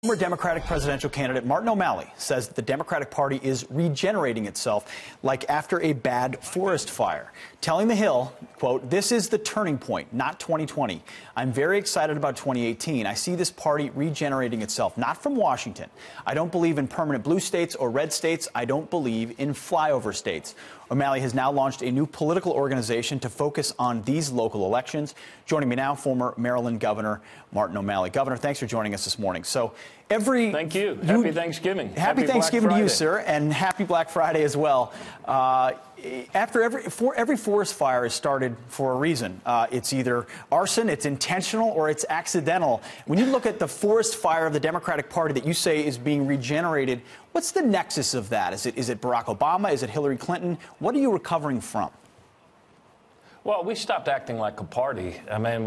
Former Democratic presidential candidate Martin O'Malley says that the Democratic Party is regenerating itself like after a bad forest fire, telling The Hill, quote, "This is the turning point, not 2020. I'm very excited about 2018. I see this party regenerating itself, not from Washington. I don't believe in permanent blue states or red states. I don't believe in flyover states." O'Malley has now launched a new political organization to focus on these local elections. Joining me now, former Maryland Governor Martin O'Malley. Governor, thanks for joining us this morning. Thank you. Happy Thanksgiving. Happy Thanksgiving to you, sir, and happy Black Friday as well. Every forest fire is started for a reason. It's either arson, it's intentional, or it's accidental. When you look at the forest fire of the Democratic Party that you say is being regenerated, what's the nexus of that? Is it Barack Obama? Is it Hillary Clinton? What are you recovering from? Well, we stopped acting like a party. I mean,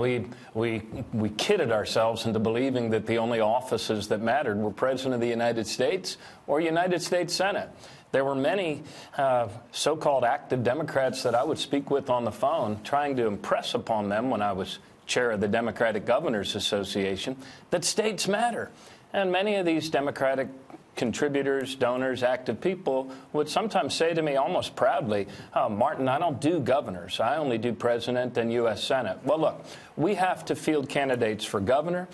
we kidded ourselves into believing that the only offices that mattered were President of the United States or United States Senate. There were many so-called active Democrats that I would speak with on the phone, trying to impress upon them when I was chair of the Democratic Governors Association that states matter. And many of these Democratic contributors, donors, active people would sometimes say to me almost proudly, "Oh, Martin, I don't do governors. I only do president and U.S. Senate." Well, look, we have to field candidates for governor,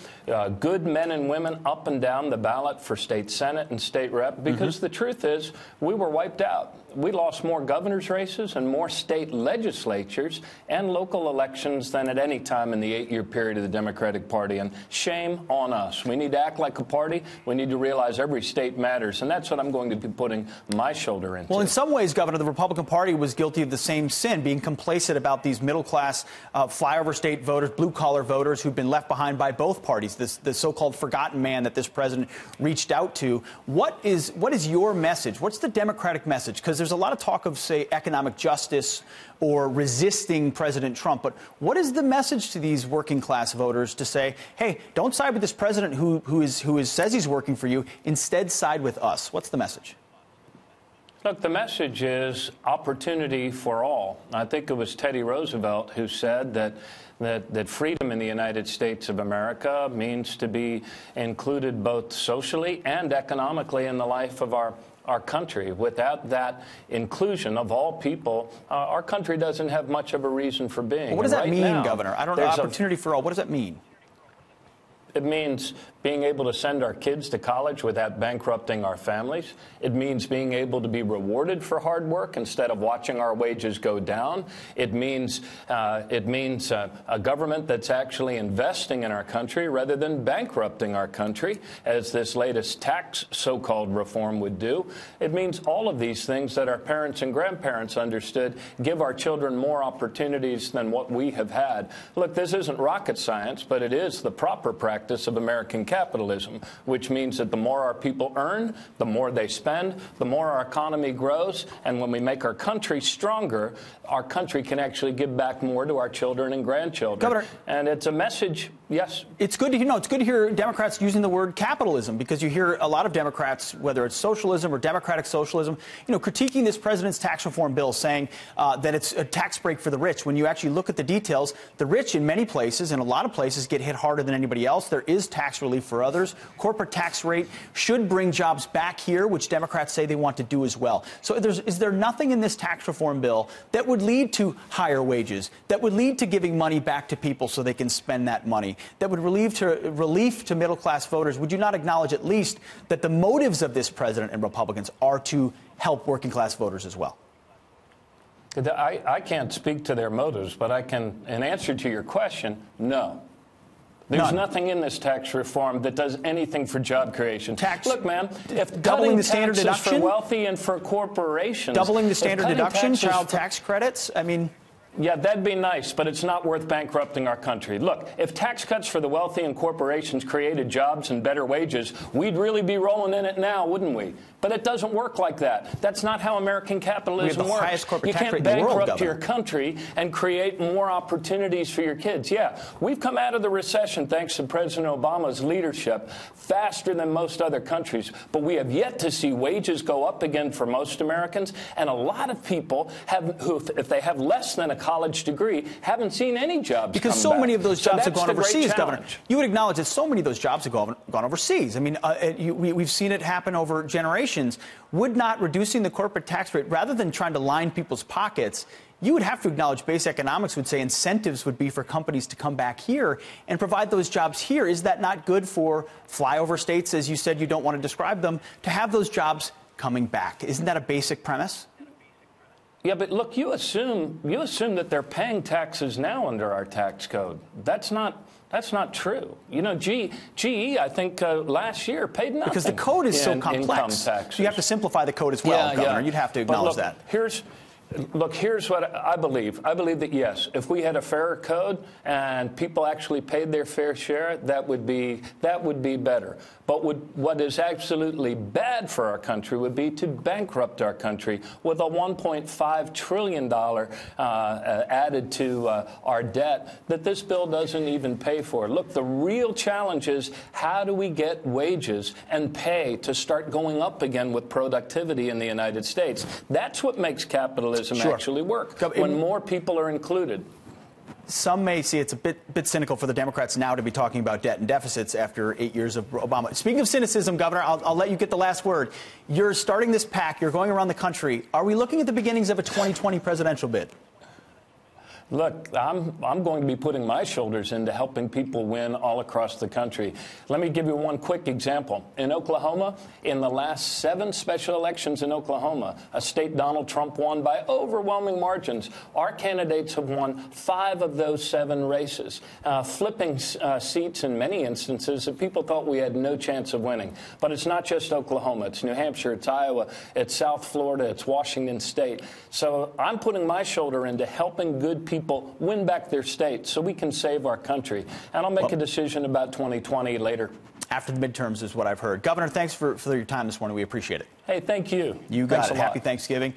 good men and women up and down the ballot for state senate and state rep, because the truth is we were wiped out. We lost more governor's races and more state legislatures and local elections than at any time in the 8-year period of the Democratic Party. And shame on us. We need to act like a party. We need to realize every state matters. And that's what I'm going to be putting my shoulder into. Well, in some ways, Governor, the Republican Party was guilty of the same sin, being complacent about these middle-class flyover state voters, blue-collar voters who've been left behind by both parties, the so-called forgotten man that this president reached out to. What is your message? What's the Democratic message? Because there's a lot of talk of, say, economic justice or resisting President Trump. But what is the message to these working-class voters to say, hey, don't side with this president who says he's working for you. Instead, side with us? What's the message? Look, the message is opportunity for all. I think it was Teddy Roosevelt who said that freedom in the United States of America means to be included both socially and economically in the life of our country. Without that inclusion of all people, our country doesn't have much of a reason for being. Well, what does that mean, Governor? I don't know. Opportunity for all. What does that mean? It means being able to send our kids to college without bankrupting our families. It means being able to be rewarded for hard work instead of watching our wages go down. It means a government that's actually investing in our country rather than bankrupting our country, as this latest tax so-called reform would do. It means all of these things that our parents and grandparents understood give our children more opportunities than what we have had. Look, this isn't rocket science, but it is the proper practice of American capitalism, which means that the more our people earn, the more they spend, the more our economy grows, and when we make our country stronger, our country can actually give back more to our children and grandchildren. Governor, and it's a message. Yes, it's good to it's good to hear Democrats using the word capitalism, because you hear a lot of Democrats, whether it's socialism or democratic socialism, critiquing this president's tax reform bill, saying that it's a tax break for the rich. When you actually look at the details, the rich in many places and a lot of places get hit harder than anybody else. There is tax relief for others. Corporate tax rate should bring jobs back here, which Democrats say they want to do as well. So is there nothing in this tax reform bill that would lead to higher wages, that would lead to giving money back to people so they can spend that money, that would relief to middle-class voters? Would you not acknowledge at least that the motives of this president and Republicans are to help working-class voters as well? I can't speak to their motives, but I can, in answer to your question, no. There's nothing in this tax reform that does anything for job creation. Look, man, if doubling the standard deduction for wealthy and for corporations, doubling the standard deduction, child tax credits, I mean. Yeah, that'd be nice, but it's not worth bankrupting our country. Look, if tax cuts for the wealthy and corporations created jobs and better wages, we'd really be rolling in it now, wouldn't we? But it doesn't work like that. That's not how American capitalism works. You can't bankrupt your country and create more opportunities for your kids. Yeah, we've come out of the recession thanks to President Obama's leadership faster than most other countries, but we have yet to see wages go up again for most Americans, and a lot of people if they have less than a college degree haven't seen any jobs because come so back. many of those jobs have gone overseas, Governor. Challenge. You would acknowledge that so many of those jobs have gone overseas. I mean, we've seen it happen over generations. Would not reducing the corporate tax rate, rather than trying to line people's pockets, you would have to acknowledge base economics would say incentives would be for companies to come back here and provide those jobs here. Is that not good for flyover states, as you said you don't want to describe them, to have those jobs coming back? Isn't that a basic premise? Yeah, but look, you assume that they're paying taxes now under our tax code. That's not true. You know, GE, I think last year paid nothing. Because the code is so complex. So you have to simplify the code as well, Governor. You'd have to acknowledge that. Here's what I believe. I believe that, yes, if we had a fairer code and people actually paid their fair share, that would be better. But what is absolutely bad for our country would be to bankrupt our country with a $1.5 trillion added to our debt that this bill doesn't even pay for. Look, the real challenge is how do we get wages and pay to start going up again with productivity in the United States? That's what makes capitalism actually work, when more people are included. Some may see it's a bit cynical for the Democrats now to be talking about debt and deficits after 8 years of Obama. Speaking of cynicism, Governor, I'll let you get the last word. You're starting this pack. You're going around the country. Are we looking at the beginnings of a 2020 presidential bid? Look, I'm going to be putting my shoulders into helping people win all across the country. Let me give you one quick example. In Oklahoma, in the last 7 special elections in Oklahoma, a state Donald Trump won by overwhelming margins, our candidates have won 5 of those 7 races, flipping seats in many instances that people thought we had no chance of winning. But it's not just Oklahoma. It's New Hampshire, it's Iowa, it's South Florida, it's Washington State. So I'm putting my shoulder into helping good people win back their state so we can save our country. And I'll make a decision about 2020 later. After the midterms is what I've heard. Governor, thanks for your time this morning. We appreciate it. Hey, thank you. You got it. Happy Thanksgiving.